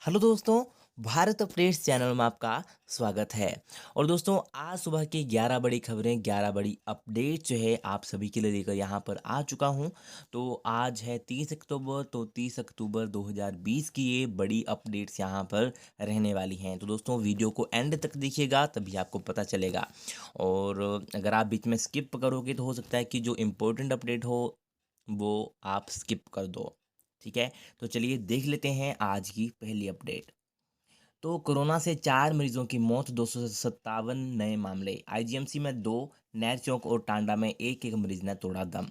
Hello दोस्तों, Bharat updates channel में आपका स्वागत है। और दोस्तों, आज सुबह की 11 बड़ी खबरें, 11 बड़ी अपडेट जो है आप सभी के लिए लेकर यहाँ पर आ चुका हूँ। तो आज है 30 अक्टूबर, तो 30 अक्टूबर 2020 की ये बड़ी अपडेट्स यहाँ पर रहने वाली हैं। तो दोस्तों, वीडियो को एंड तक देखिएगा तभी आपको पता चलेगा। और अगर आप बीच में स्किप करोगे तो हो सकता है कि जो इम्पोर्टेंट अपडेट हो वो आप स्किप कर दो। ठीक है, तो चलिए देख लेते हैं आज की पहली अपडेट। तो कोरोना से 4 मरीजों की मौत, 257 नए मामले। आईजीएमसी में 2, नैर चौक और टांडा में एक एक मरीज ने तोड़ा दम।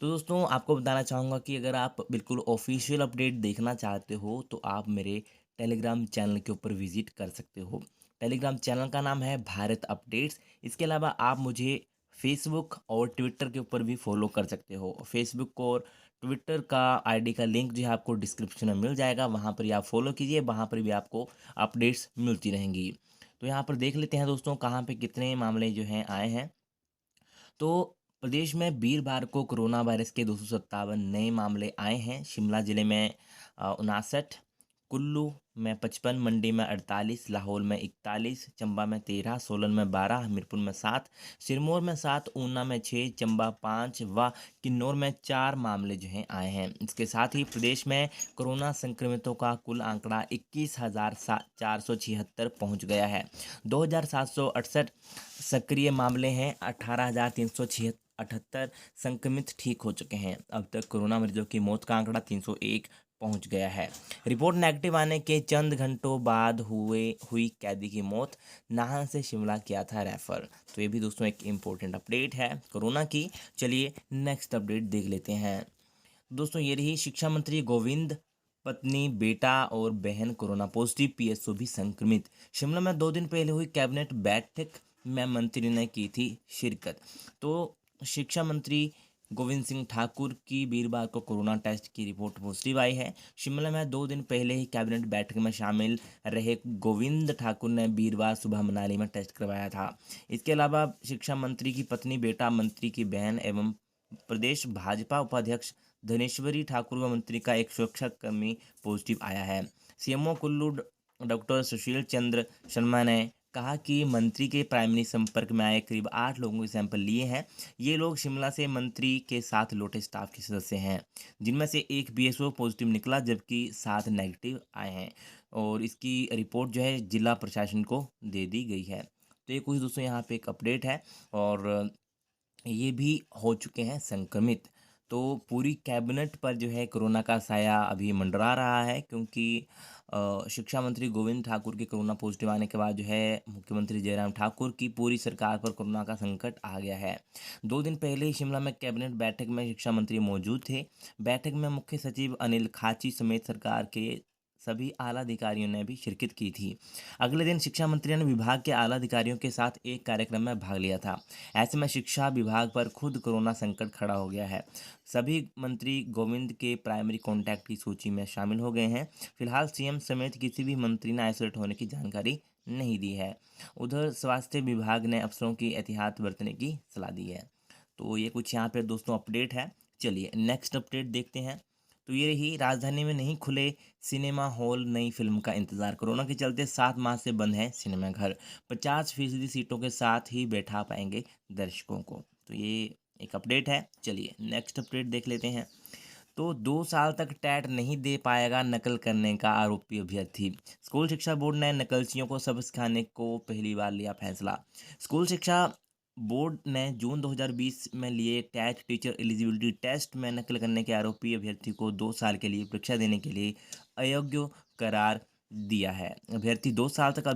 तो दोस्तों, आपको बताना चाहूँगा कि अगर आप बिल्कुल ऑफिशियल अपडेट देखना चाहते हो तो आप मेरे टेलीग्राम चैनल के ऊपर विजिट कर सकते हो। टेलीग्राम चैनल का नाम है भारत अपडेट्स। इसके अलावा आप मुझे फेसबुक और ट्विटर के ऊपर भी फॉलो कर सकते हो। फेसबुक और ट्विटर का आईडी का लिंक जो है आपको डिस्क्रिप्शन में मिल जाएगा, वहाँ पर ही आप फॉलो कीजिए, वहाँ पर भी आपको अपडेट्स मिलती रहेंगी। तो यहाँ पर देख लेते हैं दोस्तों कहाँ पे कितने मामले जो हैं आए हैं। तो प्रदेश में वीरवार को कोरोना वायरस के 257 नए मामले आए हैं। शिमला जिले में 59, कुल्लू में 55, मंडी में 48, लाहौल में 41, चंबा में 13, सोलन में 12, हमीरपुर में 7, सिरमौर में 7, ऊना में 6, चंबा 5 व किन्नौर में 4 मामले जो हैं आए हैं। इसके साथ ही प्रदेश में कोरोना संक्रमितों का कुल आंकड़ा 21,476 पहुंच गया है। 2,768 सक्रिय मामले हैं। 18,378 संक्रमित ठीक हो चुके हैं। अब तक कोरोना मरीजों की मौत का आंकड़ा 301 पहुंच गया है। रिपोर्ट नेगेटिव आने के चंद घंटों बाद हुई कैदी की मौत। नाहन से शिमला किया था रेफर। तो ये भी दोस्तों एक इम्पोर्टेंट अपडेट है कोरोना की। चलिए नेक्स्ट अपडेट देख लेते हैं। दोस्तों, ये रही शिक्षा मंत्री गोविंद, पत्नी, बेटा और बहन कोरोना पॉजिटिव, पीएसओ भी संक्रमित। शिमला में 2 दिन पहले हुई कैबिनेट बैठक में मंत्री ने की थी शिरकत। तो शिक्षा मंत्री गोविंद सिंह ठाकुर की वीरवार को कोरोना टेस्ट की रिपोर्ट पॉजिटिव आई है। शिमला में 2 दिन पहले ही कैबिनेट बैठक में शामिल रहे गोविंद ठाकुर ने वीरवार सुबह मनाली में टेस्ट करवाया था। इसके अलावा शिक्षा मंत्री की पत्नी, बेटा, मंत्री की बहन एवं प्रदेश भाजपा उपाध्यक्ष धनेश्वरी ठाकुर व मंत्री का एक सुरक्षाकर्मी पॉजिटिव आया है। सीएमओ कुल्लू डॉक्टर सुशील चंद्र शर्मा ने कहा कि मंत्री के प्राइमरी संपर्क में आए करीब 8 लोगों के सैंपल लिए हैं। ये लोग शिमला से मंत्री के साथ लौटे स्टाफ के सदस्य हैं, जिनमें से एक बीएसओ पॉजिटिव निकला जबकि 7 नेगेटिव आए हैं। और इसकी रिपोर्ट जो है जिला प्रशासन को दे दी गई है। तो ये कुछ दोस्तों यहाँ पे एक अपडेट है। और ये भी हो चुके हैं संक्रमित। तो पूरी कैबिनेट पर जो है कोरोना का साया अभी मंडरा रहा है, क्योंकि शिक्षा मंत्री गोविंद ठाकुर के कोरोना पॉजिटिव आने के बाद जो है मुख्यमंत्री जयराम ठाकुर की पूरी सरकार पर कोरोना का संकट आ गया है। 2 दिन पहले ही शिमला में कैबिनेट बैठक में शिक्षा मंत्री मौजूद थे। बैठक में मुख्य सचिव अनिल खाची समेत सरकार के सभी आला अधिकारियों ने भी शिरकत की थी। अगले दिन शिक्षा मंत्री ने विभाग के आला अधिकारियों के साथ एक कार्यक्रम में भाग लिया था। ऐसे में शिक्षा विभाग पर खुद कोरोना संकट खड़ा हो गया है। सभी मंत्री गोविंद के प्राइमरी कॉन्टैक्ट की सूची में शामिल हो गए हैं। फिलहाल सीएम समेत किसी भी मंत्री ने आइसोलेट होने की जानकारी नहीं दी है। उधर स्वास्थ्य विभाग ने अफसरों की एहतियात बरतने की सलाह दी है। तो ये कुछ यहाँ पे दोस्तों अपडेट है। चलिए नेक्स्ट अपडेट देखते हैं। तो ये रही, राजधानी में नहीं खुले सिनेमा हॉल, नई फिल्म का इंतजार। कोरोना के चलते 7 माह से बंद है सिनेमाघर। 50% सीटों के साथ ही बैठा पाएंगे दर्शकों को। तो ये एक अपडेट है। चलिए नेक्स्ट अपडेट देख लेते हैं। तो 2 साल तक टैट नहीं दे पाएगा नकल करने का आरोपी अभ्यर्थी। स्कूल शिक्षा बोर्ड ने नकलचियों को सबक सिखाने को पहली बार लिया फैसला। स्कूल शिक्षा बोर्ड ने जून 2020 में लिए टैट टीचर एलिजिबिलिटी टेस्ट में नकल करने के आरोपी अभ्यर्थी को 2 साल के लिए परीक्षा देने के लिए अयोग्य करार दिया है। अभ्यर्थी 2 साल तक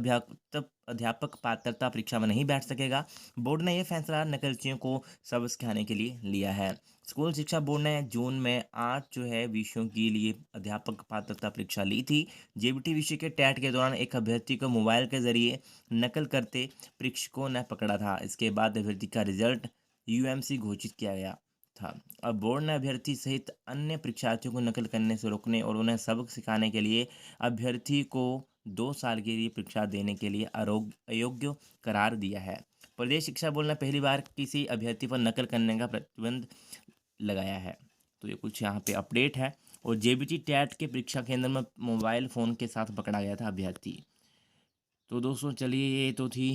अध्यापक पात्रता परीक्षा में नहीं बैठ सकेगा। बोर्ड ने यह फैसला नकलचियों को सबक सिखाने के लिए लिया है। स्कूल शिक्षा बोर्ड ने जून में 8 जो है विषयों के लिए अध्यापक पात्रता परीक्षा ली थी। जेबीटी विषय के टैट के दौरान एक अभ्यर्थी को मोबाइल के जरिए नकल करते परीक्षकों ने पकड़ा था। इसके बाद अभ्यर्थी का रिजल्ट यूएमसी घोषित किया गया था। अब बोर्ड ने अभ्यर्थी सहित अन्य परीक्षार्थियों को नकल करने से रोकने और उन्हें सबक सिखाने के लिए अभ्यर्थी को 2 साल के लिए परीक्षा देने के लिए अयोग्य करार दिया है। प्रदेश शिक्षा बोर्ड ने पहली बार किसी अभ्यर्थी पर नकल करने का प्रतिबंध लगाया है। तो ये कुछ यहाँ पे अपडेट है। और जेबीटी टेट के परीक्षा केंद्र में मोबाइल फ़ोन के साथ पकड़ा गया था अभ्यर्थी। तो दोस्तों चलिए, ये तो थी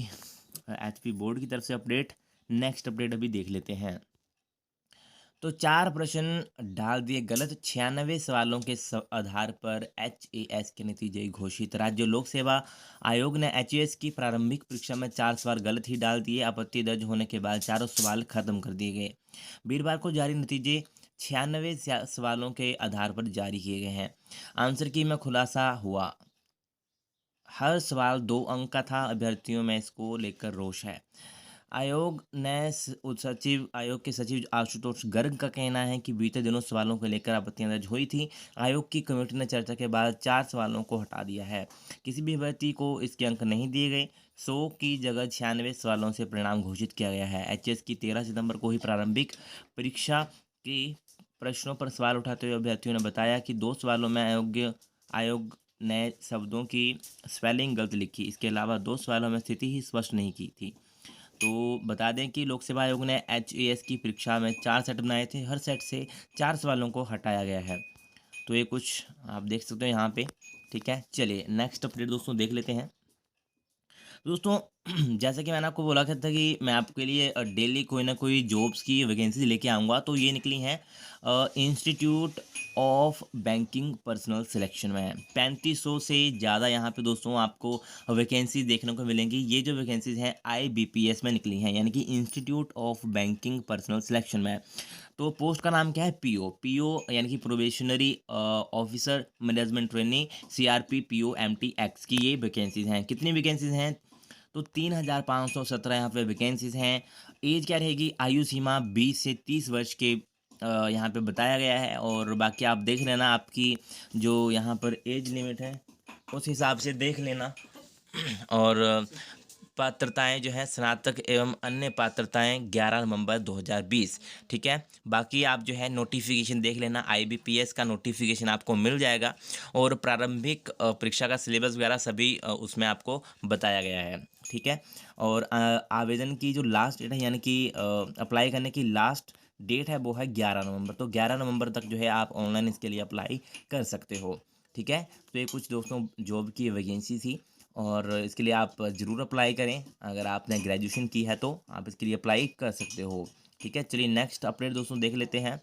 एचपी बोर्ड की तरफ से अपडेट। नेक्स्ट अपडेट अभी देख लेते हैं। तो 4 प्रश्न डाल दिए गलत, 96 सवालों के आधार पर एचएएस के नतीजे घोषित। राज्य लोक सेवा आयोग ने एचएएस की प्रारंभिक परीक्षा में 4 सवाल गलत ही डाल दिए। आपत्ति दर्ज होने के बाद चारों सवाल खत्म कर दिए गए। वीरवार को जारी नतीजे 96 सवालों के आधार पर जारी किए गए हैं। आंसर की में खुलासा हुआ। हर सवाल 2 अंक का था। अभ्यर्थियों में इसको लेकर रोष है। आयोग के सचिव आशुतोष गर्ग का कहना है कि बीते दिनों सवालों को लेकर आपत्तियां दर्ज हुई थी। आयोग की कमेटी ने चर्चा के बाद 4 सवालों को हटा दिया है। किसी भी अभ्यर्थी को इसके अंक नहीं दिए गए। 100 की जगह 96 सवालों से परिणाम घोषित किया गया है। एचएस की 13 सितंबर को ही प्रारंभिक परीक्षा के प्रश्नों पर सवाल उठाते हुए अभ्यर्थियों ने बताया कि 2 सवालों में आयोग ने शब्दों की स्पेलिंग गलत लिखी। इसके अलावा 2 सवालों में स्थिति ही स्पष्ट नहीं की थी। तो बता दें कि लोक सेवा आयोग ने एचएएस की परीक्षा में 4 सेट बनाए थे। हर सेट से 4 सवालों को हटाया गया है। तो ये कुछ आप देख सकते हो यहाँ पे। ठीक है, चलिए नेक्स्ट अपडेट दोस्तों देख लेते हैं। दोस्तों जैसा कि मैंने आपको बोला था कि मैं आपके लिए डेली कोई ना कोई जॉब्स की वैकेंसी लेके आऊँगा, तो ये निकली हैं institute of banking personal selection में। 3500 से ज़्यादा यहाँ पे दोस्तों आपको वैकेंसी देखने को मिलेंगी। ये जो वैकेंसीज हैं आईबीपीएस में निकली हैं, यानी कि institute of banking personal selection में। तो पोस्ट का नाम क्या है? पीओ यानी कि probationary officer management trainee, CRP PO MT X की ये वैकेंसीज हैं। कितनी वैकेंसीज हैं? तो 3517 यहाँ पे वैकेंसीज हैं। एज क्या रहेगी? आयु सीमा 20 से 30 वर्ष के यहाँ पे बताया गया है। और बाकी आप देख लेना, आपकी जो यहाँ पर एज लिमिट है उस हिसाब से देख लेना। और पात्रताएं जो है स्नातक एवं अन्य पात्रताएं 11 नवंबर 2020। ठीक है, बाकी आप जो है नोटिफिकेशन देख लेना। आईबीपीएस का नोटिफिकेशन आपको मिल जाएगा और प्रारंभिक परीक्षा का सिलेबस वगैरह सभी उसमें आपको बताया गया है। ठीक है, और आवेदन की जो लास्ट डेट है, यानी कि अप्लाई करने की लास्ट डेट है, वो है 11 नवंबर। तो 11 नवंबर तक जो है आप ऑनलाइन इसके लिए अप्लाई कर सकते हो। ठीक है, तो ये कुछ दोस्तों जॉब की वैकेंसी थी और इसके लिए आप ज़रूर अप्लाई करें। अगर आपने ग्रेजुएशन की है तो आप इसके लिए अप्लाई कर सकते हो। ठीक है, चलिए नेक्स्ट अपडेट दोस्तों देख लेते हैं।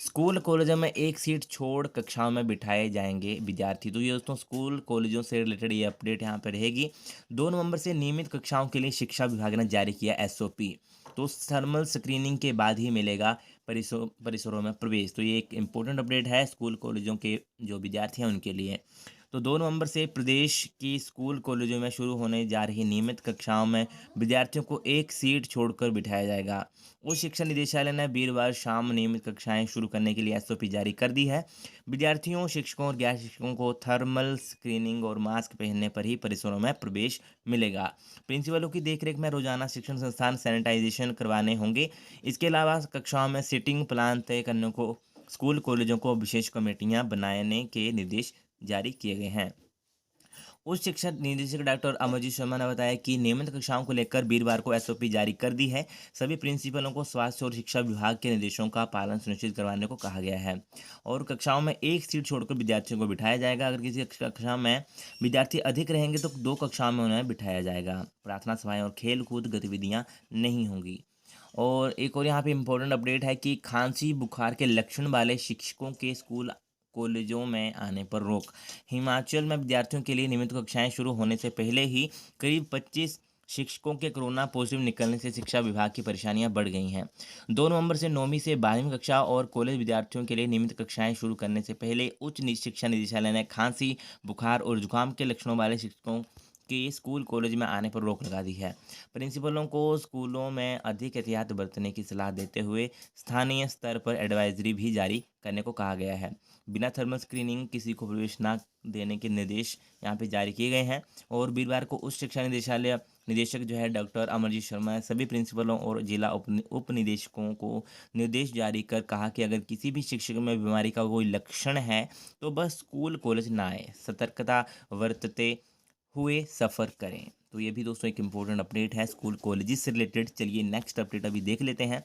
स्कूल कॉलेजों में एक सीट छोड़ कक्षाओं में बिठाए जाएंगे विद्यार्थी। तो ये दोस्तों स्कूल कॉलेजों से रिलेटेड ये अपडेट यहाँ पर रहेगी। 2 नवंबर से नियमित कक्षाओं के लिए शिक्षा विभाग ने जारी किया एसओपी। तो थर्मल स्क्रीनिंग के बाद ही मिलेगा परिसरों में प्रवेश। तो ये एक इम्पोर्टेंट अपडेट है स्कूल कॉलेजों के जो विद्यार्थी हैं उनके लिए। तो 2 नवंबर से प्रदेश की स्कूल कॉलेजों में शुरू होने जा रही नियमित कक्षाओं में विद्यार्थियों को एक सीट छोड़कर बिठाया जाएगा। उच्च शिक्षा निदेशालय ने वीरवार शाम नियमित कक्षाएं शुरू करने के लिए एसओपी जारी कर दी है। विद्यार्थियों, शिक्षकों और गैर शिक्षकों को थर्मल स्क्रीनिंग और मास्क पहनने पर ही परिसरों में प्रवेश मिलेगा। प्रिंसिपलों की देखरेख में रोजाना शिक्षण संस्थान सैनिटाइजेशन करवाने होंगे। इसके अलावा कक्षाओं में सीटिंग प्लान तय करने को स्कूल कॉलेजों को विशेष कमेटियां बनाने के निर्देश जारी किए गए हैं। उच्च शिक्षा निदेशक डॉक्टर अमरजीत शर्मा ने बताया कि नियमित कक्षाओं को लेकर वीरवार को एसओपी जारी कर दी है। सभी प्रिंसिपलों को स्वास्थ्य और शिक्षा विभाग के निर्देशों का पालन सुनिश्चित करवाने को कहा गया है और कक्षाओं में एक सीट छोड़कर विद्यार्थियों को बिठाया जाएगा। अगर किसी कक्षा में विद्यार्थी अधिक रहेंगे तो 2 कक्षाओं में उन्हें बिठाया जाएगा। प्रार्थना सभाएं और खेल कूद गतिविधियां नहीं होंगी। और एक और यहाँ पे इम्पोर्टेंट अपडेट है कि खांसी बुखार के लक्षण वाले शिक्षकों के स्कूल कॉलेजों में आने पर रोक। हिमाचल में विद्यार्थियों के लिए नियमित कक्षाएं शुरू होने से पहले ही करीब 25 शिक्षकों के कोरोना पॉजिटिव निकलने से शिक्षा विभाग की परेशानियां बढ़ गई हैं। 2 नवंबर से 9वीं से 12वीं कक्षा और कॉलेज विद्यार्थियों के लिए नियमित कक्षाएं शुरू करने से पहले उच्च शिक्षा निदेशालय ने खांसी बुखार और जुकाम के लक्षणों वाले शिक्षकों के स्कूल कॉलेज में आने पर रोक लगा दी है। प्रिंसिपलों को स्कूलों में अधिक एहतियात बरतने की सलाह देते हुए स्थानीय स्तर पर एडवाइजरी भी जारी करने को कहा गया है। बिना थर्मल स्क्रीनिंग किसी को प्रवेश न देने के निर्देश यहाँ पे जारी किए गए हैं। और वीरवार को उच्च शिक्षा निदेशालय निदेशक जो है डॉक्टर अमरजीत शर्मा ने सभी प्रिंसिपलों और जिला उप निदेशकों को निर्देश जारी कर कहा कि अगर किसी भी शिक्षक में बीमारी का कोई लक्षण है तो बस स्कूल कॉलेज ना आए, सतर्कता बरतते हुए सफ़र करें। तो ये भी दोस्तों एक इम्पोर्टेंट अपडेट है स्कूल कॉलेजेस से रिलेटेड। चलिए नेक्स्ट अपडेट अभी देख लेते हैं।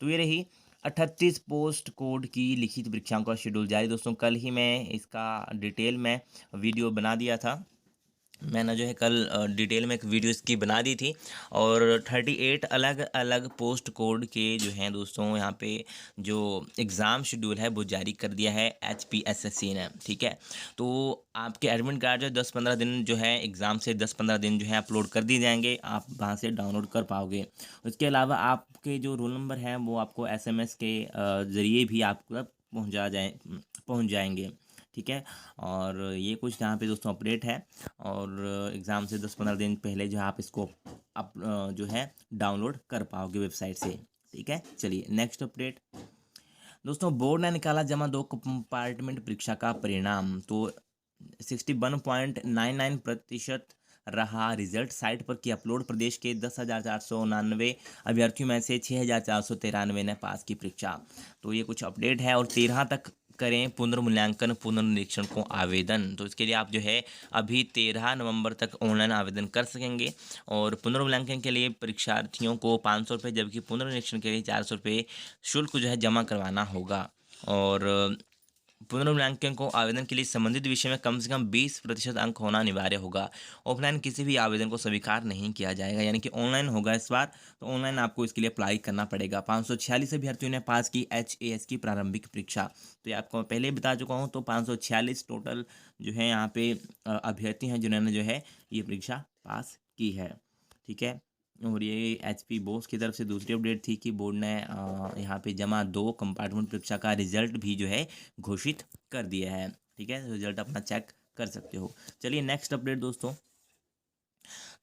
तो ये रही 38 पोस्ट कोड की लिखित परीक्षाओं का शेड्यूल जारी। दोस्तों कल ही मैं इसका डिटेल में वीडियो बना दिया था। मैंने जो है कल डिटेल में एक वीडियो इसकी बना दी थी, और 38 अलग अलग पोस्ट कोड के जो हैं दोस्तों यहाँ पे जो एग्ज़ाम शेड्यूल है वो जारी कर दिया है HPSSC ने। ठीक है, तो आपके एडमिट कार्ड जो 10-15 दिन जो है एग्ज़ाम से 10-15 दिन जो है अपलोड कर दिए जाएंगे, आप वहाँ से डाउनलोड कर पाओगे। उसके अलावा आपके जो रोल नंबर हैं वो आपको SMS के ज़रिए भी आपको पहुँच जाएंगे। ठीक है, और ये कुछ यहाँ पे दोस्तों अपडेट है, और एग्ज़ाम से 10-15 दिन पहले जो है आप इसको जो है डाउनलोड कर पाओगे वेबसाइट से। ठीक है, चलिए नेक्स्ट अपडेट। दोस्तों बोर्ड ने निकाला जमा 2 कंपार्टमेंट परीक्षा का परिणाम। तो 61.99% रहा रिजल्ट, साइट पर किया अपलोड। प्रदेश के 10,499 अभ्यर्थियों में से 6,493 ने पास की परीक्षा। तो ये कुछ अपडेट है, और 13 तक करें पुनर्मूल्यांकन पुनर्निरीक्षण को आवेदन। तो इसके लिए आप जो है अभी 13 नवंबर तक ऑनलाइन आवेदन कर सकेंगे, और पुनर्मूल्यांकन के लिए परीक्षार्थियों को 500 रुपये, जबकि पुनर्निरीक्षण के लिए 400 रुपये शुल्क जो है जमा करवाना होगा। और पुनर्मूल्यांकन को आवेदन के लिए संबंधित विषय में कम से कम 20% अंक होना अनिवार्य होगा। ऑफलाइन किसी भी आवेदन को स्वीकार नहीं किया जाएगा, यानी कि ऑनलाइन होगा इस बार। तो ऑनलाइन आपको इसके लिए अप्लाई करना पड़ेगा। 546 अभ्यर्थियों ने पास की HAS की प्रारंभिक परीक्षा। तो ये आपको मैं पहले ही बता चुका हूँ। तो 546 टोटल जो है यहाँ पे अभ्यर्थी हैं जिन्होंने जो है ये परीक्षा पास की है। ठीक है, और ये HP बोस की तरफ से दूसरी अपडेट थी कि बोर्ड ने यहाँ पे जमा 2 कंपार्टमेंट परीक्षा का रिजल्ट भी जो है घोषित कर दिया है। ठीक है, रिजल्ट अपना चेक कर सकते हो। चलिए नेक्स्ट अपडेट दोस्तों।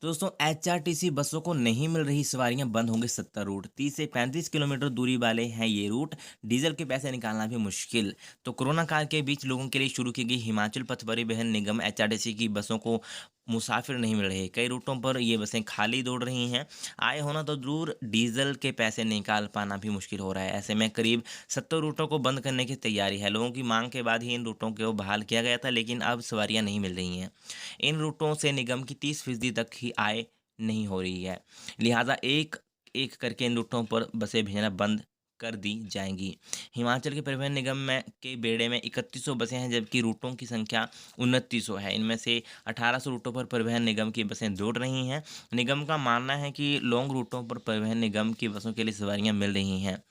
तो दोस्तों HRTC बसों को नहीं मिल रही सवारियां, बंद होंगे 70 रूट। 30 से 35 किलोमीटर दूरी वाले हैं ये रूट, डीजल के पैसे निकालना भी मुश्किल। तो कोरोना काल के बीच लोगों के लिए शुरू की गई हिमाचल पथ परिवहन निगम HRTC की बसों को मुसाफिर नहीं मिल रहे। कई रूटों पर ये बसें खाली दौड़ रही हैं। आए होना तो दूर, डीजल के पैसे निकाल पाना भी मुश्किल हो रहा है। ऐसे में करीब 70 रूटों को बंद करने की तैयारी है। लोगों की मांग के बाद ही इन रूटों को बहाल किया गया था, लेकिन अब सवारियां नहीं मिल रही हैं। इन रूटों से निगम की 30% तक ही आय नहीं हो रही है, लिहाजा एक एक करके इन रूटों पर बसें भेजना बंद कर दी जाएंगी। हिमाचल के परिवहन निगम में के बेड़े में 3100 बसें हैं, जबकि रूटों की संख्या 2900 है। इनमें से 1800 रूटों पर परिवहन निगम की बसें दौड़ रही हैं। निगम का मानना है कि लॉन्ग रूटों पर परिवहन निगम की बसों के लिए सवारियां मिल रही हैं।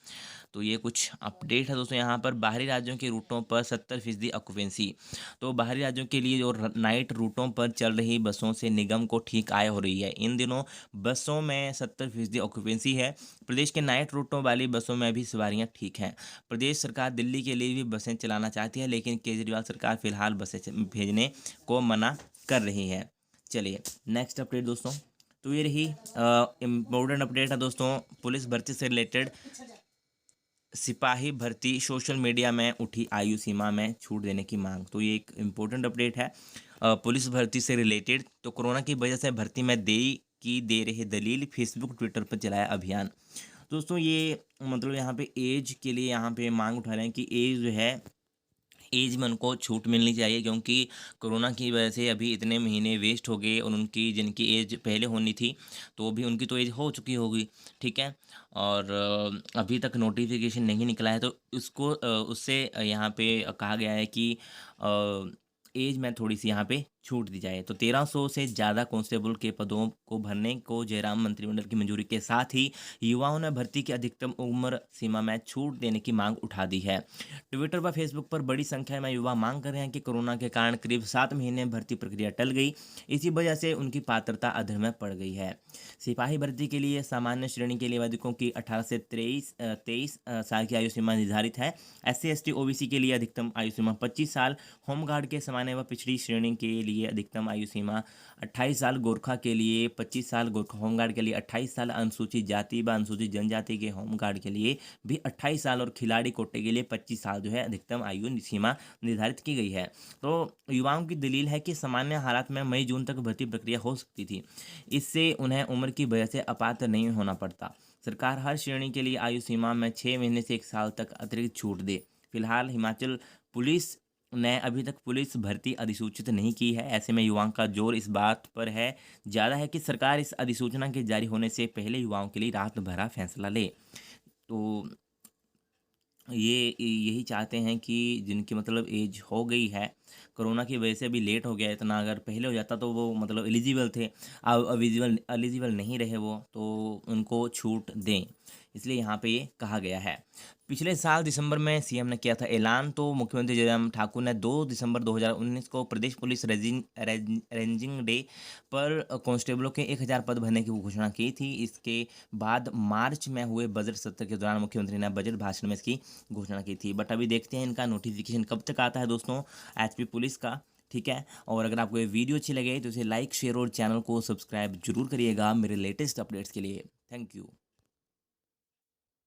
तो ये कुछ अपडेट है दोस्तों। यहाँ पर बाहरी राज्यों के रूटों पर 70% ऑक्यूपेंसी। तो बाहरी राज्यों के लिए और नाइट रूटों पर चल रही बसों से निगम को ठीक आय हो रही है। इन दिनों बसों में 70% ऑक्यूपेंसी है। प्रदेश के नाइट रूटों वाली बसों में भी सवारियां ठीक हैं। प्रदेश सरकार दिल्ली के लिए भी बसें चलाना चाहती है, लेकिन केजरीवाल सरकार फिलहाल बसें भेजने को मना कर रही है। चलिए नेक्स्ट अपडेट दोस्तों। तो ये रही इम्पोर्टेंट अपडेट है दोस्तों। पुलिस भर्ती से रिलेटेड सिपाही भर्ती, सोशल मीडिया में उठी आयु सीमा में छूट देने की मांग। तो ये एक इम्पोर्टेंट अपडेट है पुलिस भर्ती से रिलेटेड। तो कोरोना की वजह से भर्ती में देरी की दे रहे दलील, फेसबुक ट्विटर पर चलाया अभियान। दोस्तों ये मतलब यहाँ पे एज के लिए यहाँ पे मांग उठा रहे हैं कि एज जो है, एज में उनको छूट मिलनी चाहिए, क्योंकि कोरोना की वजह से अभी इतने महीने वेस्ट हो गए, और उनकी जिनकी एज पहले होनी थी तो भी उनकी तो एज हो चुकी होगी। ठीक है, और अभी तक नोटिफिकेशन नहीं निकला है, तो उसको उससे यहाँ पे कहा गया है कि एज में थोड़ी सी यहाँ पे छूट दी जाए। तो 1300 से ज़्यादा कांस्टेबल के पदों को भरने को जयराम मंत्रिमंडल की मंजूरी के साथ ही युवाओं ने भर्ती की अधिकतम उम्र सीमा में छूट देने की मांग उठा दी है। ट्विटर व फेसबुक पर बड़ी संख्या में युवा मांग कर रहे हैं कि कोरोना के कारण करीब 7 महीने भर्ती प्रक्रिया टल गई, इसी वजह से उनकी पात्रता अधर में पड़ गई है। सिपाही भर्ती के लिए सामान्य श्रेणी के लिए आवेदकों की 18 से 23 साल की आयु सीमा निर्धारित है। SC ST OBC के लिए अधिकतम आयु सीमा 25 साल, होमगार्ड के सामान्य व पिछड़ी श्रेणी के लिए अधिकतम आयु सीमा 28 साल, गोरखा के लिए 25 साल, गोरखा होमगार्ड के लिए 28 साल, अनुसूचित जाति व अनुसूचित जनजाति के होमगार्ड के लिए भी 28 साल, और खिलाड़ी कोटे के लिए 25 साल जो है अधिकतम आयु सीमा निर्धारित की गई है। तो युवाओं की दलील है कि सामान्य हालात में मई जून तक भर्ती प्रक्रिया हो सकती थी, इससे उन्हें उम्र की वजह से अपात्र नहीं होना पड़ता। सरकार हर श्रेणी के लिए आयु सीमा में 6 महीने से 1 साल तक अतिरिक्त छूट दे। फिलहाल हिमाचल पुलिस ने अभी तक पुलिस भर्ती अधिसूचित नहीं की है। ऐसे में युवाओं का जोर इस बात पर है ज़्यादा है कि सरकार इस अधिसूचना के जारी होने से पहले युवाओं के लिए राहत भरा फैसला ले। तो ये यही चाहते हैं कि जिनकी मतलब एज हो गई है, कोरोना की वजह से अभी लेट हो गया है इतना, अगर पहले हो जाता तो वो मतलब एलिजिबल थे, अब एलिजिबल एलिजिबल नहीं रहे वो, तो उनको छूट दें, इसलिए यहाँ पे ये कहा गया है। पिछले साल दिसंबर में सीएम ने किया था ऐलान, तो मुख्यमंत्री जयराम ठाकुर ने 2 दिसंबर 2019 को प्रदेश पुलिस रेंजिंग डे पर कांस्टेबलों के 1000 पद भरने की घोषणा की थी। इसके बाद मार्च में हुए बजट सत्र के दौरान मुख्यमंत्री ने बजट भाषण में इसकी घोषणा की थी। बट अभी देखते हैं इनका नोटिफिकेशन कब तक आता है दोस्तों, एचपी पुलिस का। ठीक है, और अगर आपको ये वीडियो अच्छी लगे तो इसे लाइक, शेयर और चैनल को सब्सक्राइब जरूर करिएगा मेरे लेटेस्ट अपडेट्स के लिए। Thank you.